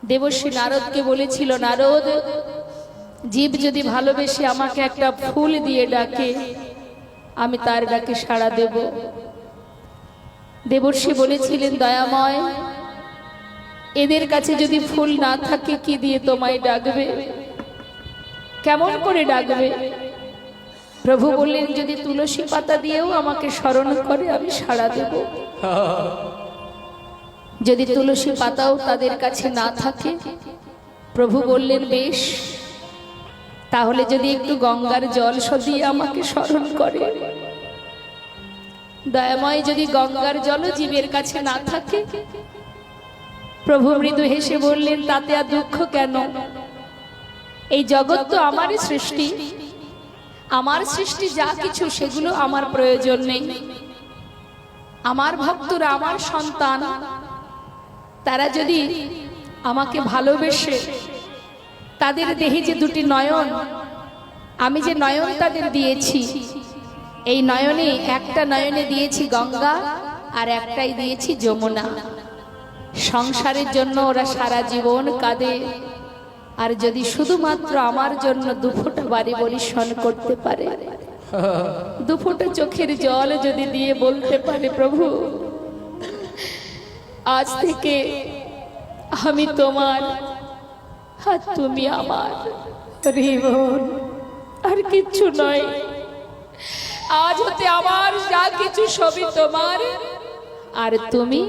দেবর্ষী নারদকে বলেছিল, নারদ, জীব যদি ভালোবেসে আমাকে একটা ফুল দিয়ে ডাকে, আমি তার ডাকে সাড়া দেব। দেবর্ষী বলেছিলেন, দয়াময়, এদের কাছে যদি ফুল না থাকে কি দিয়ে তোমায় ডাকবে, কেমন করে ডাকবে? প্রভু বললেন, যদি তুলসী পাতা দিয়েও আমাকে স্মরণ করে আমি সাড়া দেব। যদি তুলসী পাতাও তাদের কাছে না থাকে, প্রভু বললেন, বেশ, তাহলে যদি একটু গঙ্গার জল দিয়ে আমাকে স্মরণ করে। দয়াময়, যদি গঙ্গার জলও জীবের কাছে না থাকে, প্রভু মৃদু হেসে বললেন, তাতে আর দুঃখ কেন? এই জগৎ তো আমারই সৃষ্টি, আমার সৃষ্টি যা কিছু সেগুলো আমার প্রয়োজন নেই। আমার ভক্তরা আমার সন্তান, তারা যদি আমাকে ভালোবেসে, তাদের দেহে যে দুটি নয়ন, আমি যে নয়ন তাদের দিয়েছি, এই নয়নে একটা নয়নে দিয়েছি গঙ্গা আর একটাই দিয়েছি যমুনা। সংসারের জন্য ওরা সারা জীবন কাঁদে, আর যদি শুধুমাত্র আমার জন্য দুফোঁটা বাড়ি বরিশন করতে পারে, দুফোঁটা চোখের জল যদি দিয়ে বলতে পারে, প্রভু আজ থেকে আমি তোমার আর তুমি আমার, রিবন আর কিচ্ছু নয়, আজ হতে আমার যা কিছু সবই তোমার আর তুমি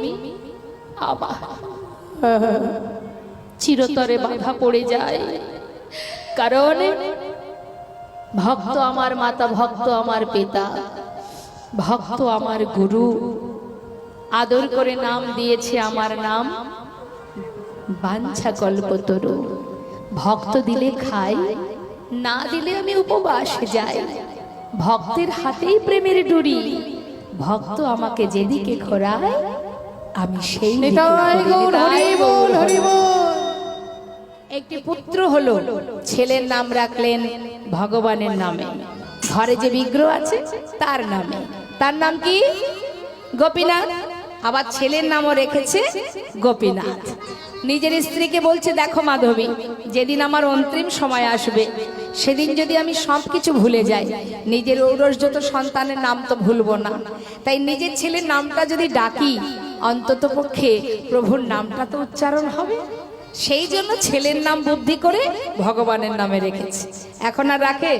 আমার। চিরতরে বাধা পড়ে যায়, কারণ ভক্ত আমার মাতা, ভক্ত আমার পিতা, ভক্ত আমার গুরু, আদর করে নাম দিয়েছে আমার নাম বাঞ্ছা কল্পতরু। ভক্ত দিলে খাই, না দিলে আমি উপবাস যাই। ভক্তের হাতেই প্রেমের ডুরি, ভক্ত আমাকে যেদিকে ঘোরায় আমি সেই একটি পুত্র হলো, ছেলের নাম রাখলেন ভগবানের নামে, ঘরে যে বিগ্রহ আছে তার নামে। তার নাম কি? গোপীনাথ। আবার ছেলের নামও রেখেছে গোপীনাথ। নিজের স্ত্রীকে বলছে, দেখো মাধবী, যেদিন আমার অন্তিম সময় আসবে সেদিন যদি আমি সবকিছু ভুলে যাই, নিজের ঔরসযত সন্তানের নাম তো ভুলবো না, তাই নিজের ছেলের নামটা যদি ডাকি অন্তত পক্ষে প্রভুর নামটা তো উচ্চারণ হবে। সেই জন্য ছেলের নাম বুদ্ধি করে ভগবানের নামে রেখেছে। এখন আর রাখে?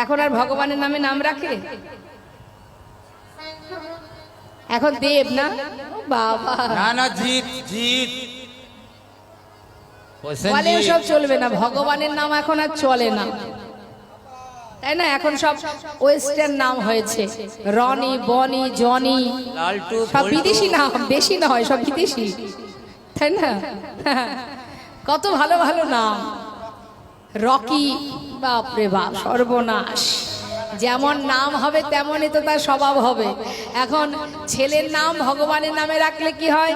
এখন আর ভগবানের নামে নাম রাখে? এখন দেব না বাবা, না না, জিত জিত বলে সব চলবে না, ভগবানের নাম এখন আর চলে না, তাই না? এখন সব ওয়েস্টার্ন নাম হয়েছে, রনি, বনি, জনি, লালটু, সব বিদেশি নাম, দেশি নয়, সব বিদেশি, তাই না? কত ভালো ভালো নাম, রকি, বাপরে বাপ, সর্বনাশ। যেমন নাম হবে তেমনই তো তার স্বভাব হবে। এখন ছেলের নাম ভগবানের নামে রাখলে কি হয়?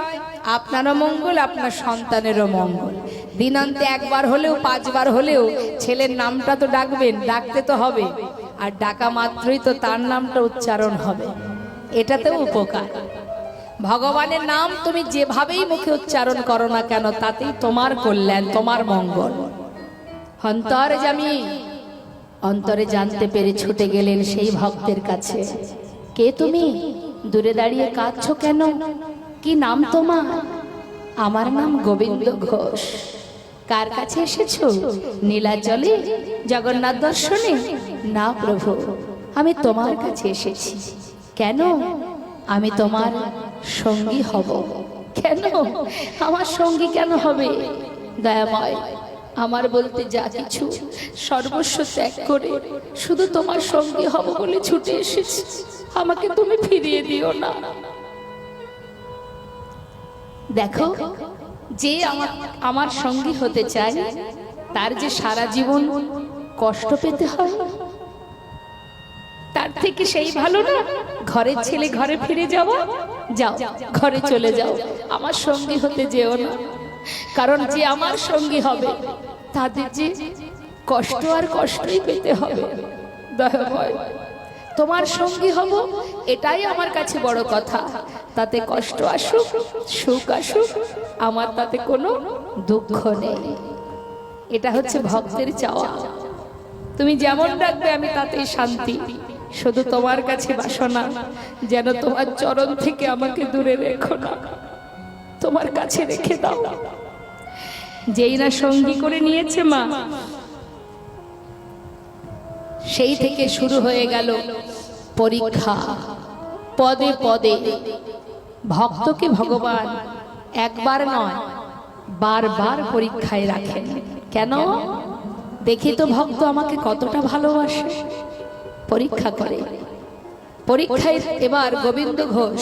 আপনারও মঙ্গল, আপনার সন্তানেরও মঙ্গল। দিনান্তে একবার হলেও, 5 বার হলেও ছেলের নামটা তো ডাকবেন, ডাকতে তো হবে, আর ডাকা মাত্রই তো তার নামটা উচ্চারণ হবে, এটাতেও উপকার। ভগবানের নাম তুমি যেভাবেই মুখে উচ্চারণ করো না কেন, তাতেই তোমার কল্যাণ, তোমার মঙ্গল। অন্তর্যামী অন্তরে জানতে পেরে ছুটে গেলেন সেই ভক্তের কাছে। কে তুমি? দূরে দাঁড়িয়ে কাঁদছো কেন? কি নাম তোমার? আমার নাম গোবিন্দ ঘোষ। কার কাছে এসেছো? নীলাচলে জগন্নাথ দর্শনে? না প্রভু, আমি তোমার কাছে এসেছি। কেন? আমি তোমার সঙ্গী হব। কেন? আমার সঙ্গী কেন হবে? দয়াময়, আমার বলতে যা কিছু সর্বস্ব ত্যাগ করে শুধু তোমার সঙ্গী হব বলে ছুটে এসেছি, আমাকে তুমি ফিরিয়ে দিও না। দেখো, যে আমার সঙ্গী হতে চায় তার যে সারা জীবন কষ্ট পেতে হয়, তার থেকে সেই ভালো না ঘরের ছেলে ঘরে ফিরে যাওয়া। যাও, ঘরে চলে যাও, আমার সঙ্গী হতে যেও না। কারণ যে আমার সঙ্গী হবে তাদের যে কষ্ট আর কষ্টই পেতে হবে। দয়াময়, তোমার সঙ্গী হব, এটাই আমার কাছে বড় কথা। তাতে কষ্ট আসুক সুখ আসুক আমার তাতে কোনো দুঃখ নেই। এটা হচ্ছে ভক্তের চাওয়া। তুমি যেমন ডাকবে আমি তাতেই শান্তি। শুধু তোমার কাছে বাসনা, যেন তোমার চরণ থেকে আমাকে দূরে রেখো না, তোমার কাছে রেখে দাও। যেই না সঙ্গী করে নিয়েছে মা, সেই থেকে শুরু হয়ে গেল পরীক্ষা। পদে পদে ভক্তকে ভগবান একবার নয় বারবার পরীক্ষায় রাখেন। কেন? দেখি তো ভক্ত আমাকে কতটা ভালোবাসে, পরীক্ষা করে। পরীক্ষায় এবার গোবিন্দ ঘোষ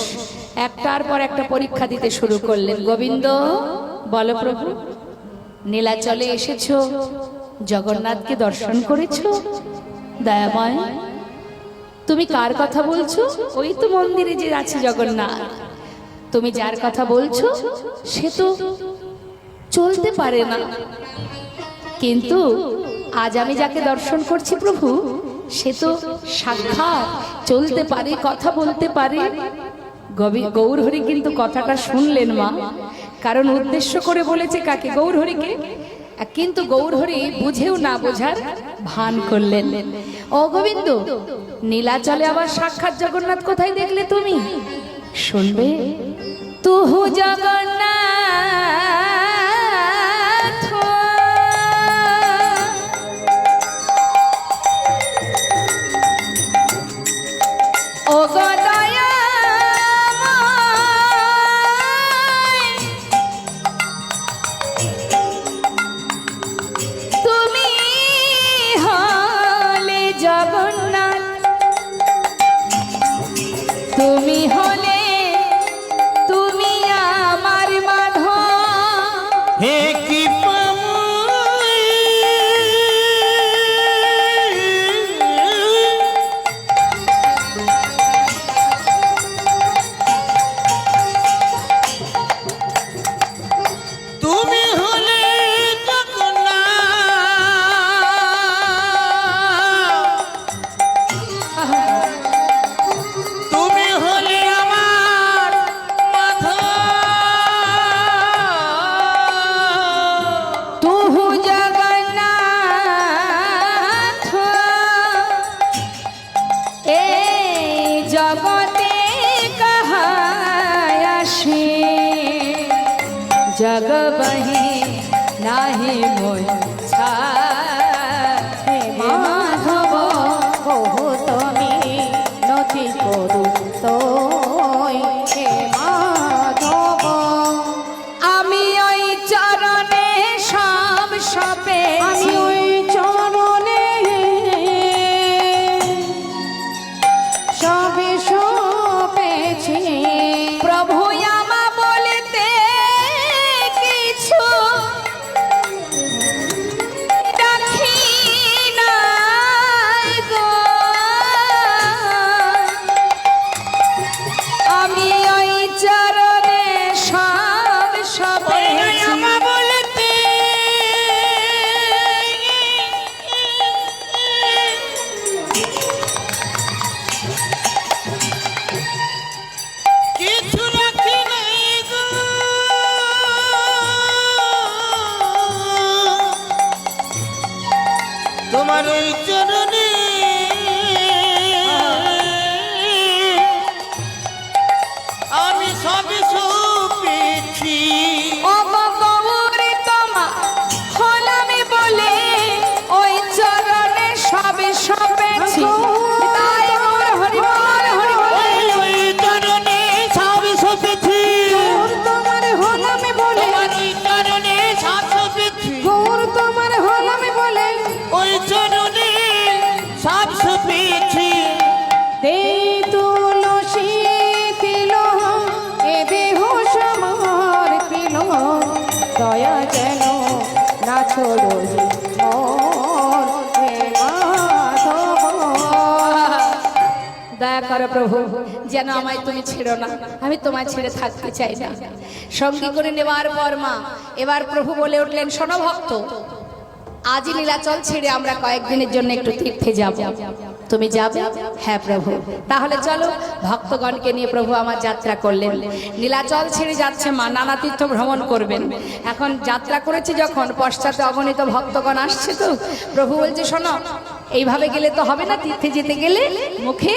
একটার পর একটা পরীক্ষা দিতে শুরু করলেন। গোবিন্দ বলো প্রভু, নীলাচলে এসেছো, জগন্নাথকে দর্শন করেছো? দয়াময়, তুমি কার কথা বলছো? ওই তো মন্দিরে যে আছে জগন্নাথ। তুমি যার কথা বলছো সে তো চলতে পারে না, কিন্তু আজ আমি যাকে দর্শন করছি প্রভু, সে তো সাক্ষাৎ চলতে পারে, কথা বলতে পারে। গৌরহরি কিন্তু কথাটা শুনলেন মা, কারণ উদ্দেশ্য করে বলেছে কাকে? গৌরহরিকে। কিন্তু গৌরহরি বুঝেও না বোঝার ভান করলেন। ও গোবিন্দ, নীলাচলে আবার সাক্ষাৎ জগন্নাথ কোথায় দেখলে তুমি? শুনবে, তুহু জগন্নাথ ও গদয়া, তুমি হলে জগন্নাথ, তুমি হলে তুমি আমার মাধব। হে কি তুমি হলে তুমি হলে আমার মাধব। তুহু জগন্নাথ এ জগতে কাহায় আসে, জগ বহে নাহি মোর ছায়। মাধব কহু তুমি নথি করু তোই হে মাধব। আমি ওই চরণে সব আমি সপেছি, ওই চরণে সবে সপেছি। প্রভু আমা বলিতে কিছু রাখি নাই গো। আমি ওই চরণে সব সপেছি। আমা বলতে কিছু রাখি নাই গো। তোমার ওই চরণে আমি সবই সপেছি। ও গৌরী তোমা হলামি বলে ওই চরণে সবে সপেছি। তাই গৌর হরি বল, হরি বল। ওই চরণে সবই সপেছি। গৌর তোমার হলামি বলে, তোমার ওই চরণে সব সপেছি। গৌর তোমার হলামি বলে, ওই চরণে সব সপেছি। দে তুলসী তিল এ দেহ সমর তিল, দয়া যেন না ছোড়ো মোর হে মাধব। দয়া করো প্রভু, যেন আমায় তুমি ছেড়ো না, আমি তোমায় ছেড়ে থাকতে চাই না। সঙ্গী করে নেওয়ার পর মা এবার প্রভু বলে উঠলেন, শোনো ভক্ত, আজই নীলাচল ছেড়ে আমরা কয়েকদিনের জন্য একটু তীর্থে যাব। তুমি যাবে? হ্যাঁ প্রভু। তাহলে চলো, ভক্তগণকে নিয়ে প্রভু আমার যাত্রা করলেন। নীলাচল ছেড়ে যাচ্ছে মা, নানা তীর্থ ভ্রমণ করবেন। এখন যাত্রা করেছে যখন, পশ্চাতে অগণিত ভক্তগণ আসছে, তো প্রভু বলছে শোনো, এইভাবে গেলে তো হবে না, তীর্থে যেতে গেলে মুখে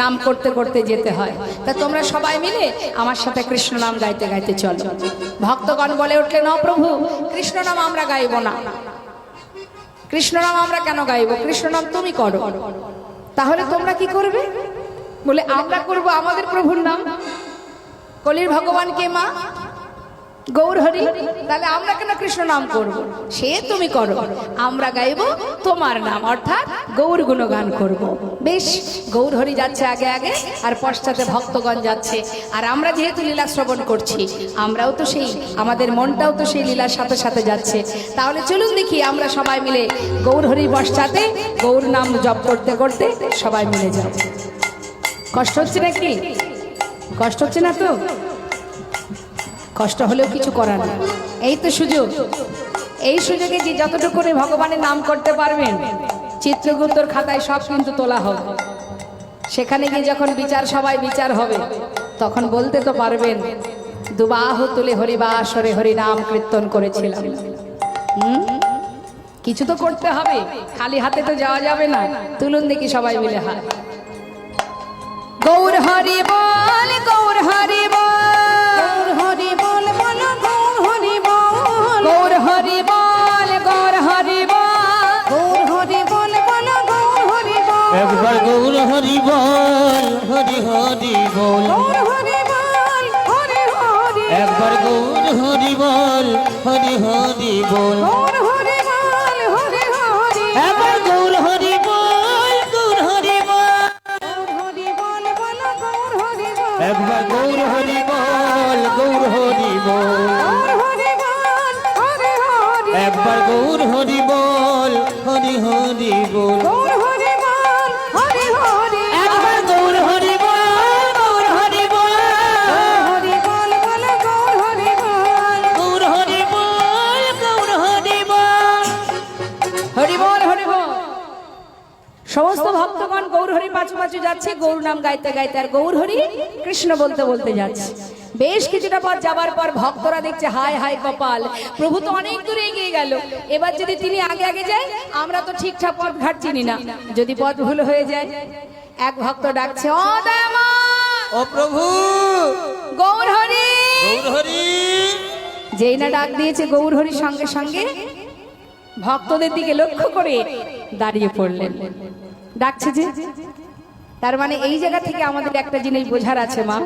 নাম করতে করতে যেতে হয়। তা তোমরা সবাই মিলে আমার সাথে কৃষ্ণ নাম গাইতে গাইতে চলো। ভক্তগণ বলে উঠলেন, না প্রভু, কৃষ্ণ নাম আমরা গাইব না। কৃষ্ণ নাম আমরা কেন গাইব? কৃষ্ণ নাম তুমি করো। তাহলে তোমরা কি করবে? বলে আমরা করব আমাদের প্রভুর নাম। কলির ভগবান কে মা? গৌর হরি। তাহলে আমরা কেন কৃষ্ণ নাম করব? সে তুমি করো, আমরা গাইব তোমার নাম, অর্থাৎ গৌর গুণগান করব। বেশ, গৌর হরি যাচ্ছে আগে আগে, আর পশ্চাতে ভক্তগণ যাচ্ছে। আর আমরা যেহেতু লীলা শ্রবণ করছি, আমরাও তো সেই, আমাদের মনটাও তো সেই লীলার সাথে সাথে যাচ্ছে। তাহলে চলুন দেখি আমরা সবাই মিলে গৌর হরি পশ্চাতে গৌর নাম জপ করতে করতে সবাই মিলে যাব। কষ্ট হচ্ছে নাকি? কষ্ট হচ্ছে না তো? কষ্ট হলেও কিছু করার না, এই তো সুযোগ। এই সুযোগে যে যতটুকু ভগবানের নাম করতে পারবেন, চিত্রগুপ্তর খাতায় সব কিন্তু তোলা হবে। সেখানে গিয়ে যখন বিচার সবাই বিচার হবে, তখন বলতে তো পারবেন, দুবাহু তুলে হরিবাসরে হরি নাম কীর্তন করেছিলাম। কিছু তো করতে হবে, খালি হাতে তো যাওয়া যাবে না। তুলুন দেখি সবাই মিলে হাত। গৌর হরি বল, গৌর হরি বল, হরি বল বলো গৌর হরি বল, গৌর হরি বল, গৌর হরি বল, গৌর হরি বল বলো গৌর হরি বল, একবার গৌর হরি বল, হরি হরি বল। গৌর হরি বল হরি হরি, একবার গৌর হরি বল, হরি হরি বল। গৌর হরি বল হরি হরি, একবার গৌর হরি বল, গৌর হরি বল। গৌর হরি বল বলো গৌর হরি বল, একবার গৌর হরি বল, গৌর হরি বল। গৌর হরি বল হরি হরি, একবার গৌর হরি বল, হরি হরি বল। গৌর হরি বল হরি হরি, একবার গৌর হরি বল, গৌর হরি বল। হরি বল বলো গৌর হরি বল, গৌর হরি বল, গৌর হরি বল। হরি বল, হরি বল। সমস্ত ভক্তগণ গৌর হরি পাঁচু পাঁচু যাচ্ছে, গৌর নাম গাইতে গাইতে, আর গৌর হরি কৃষ্ণ বলতে বলতে যাচ্ছে। বেশ কিছুটা পথ যাবার পর ভক্তরা দেখছে, হায় হায় কপাল, প্রভু তো অনেক দূরে এগিয়ে গেল। এবার যদি তিনি আগে আগে যায়, আমরা তো ঠিকঠাক পথ ঘাট চিনি না, যদি পথ ভুল হয়ে যায়। এক ভক্ত ডাকছে, ও দয়ামা, ও প্রভু, গৌর হরি। গৌর হরি। যেই না ডাক দিয়েছে, গৌর হরির সঙ্গে সঙ্গে ভক্তদের দিকে লক্ষ্য করে দাঁড়িয়ে পড়লেন। ডাকছে যে, তার মানে এই জায়গা থেকে আমাদের একটা জিনিস বোঝার আছে মা,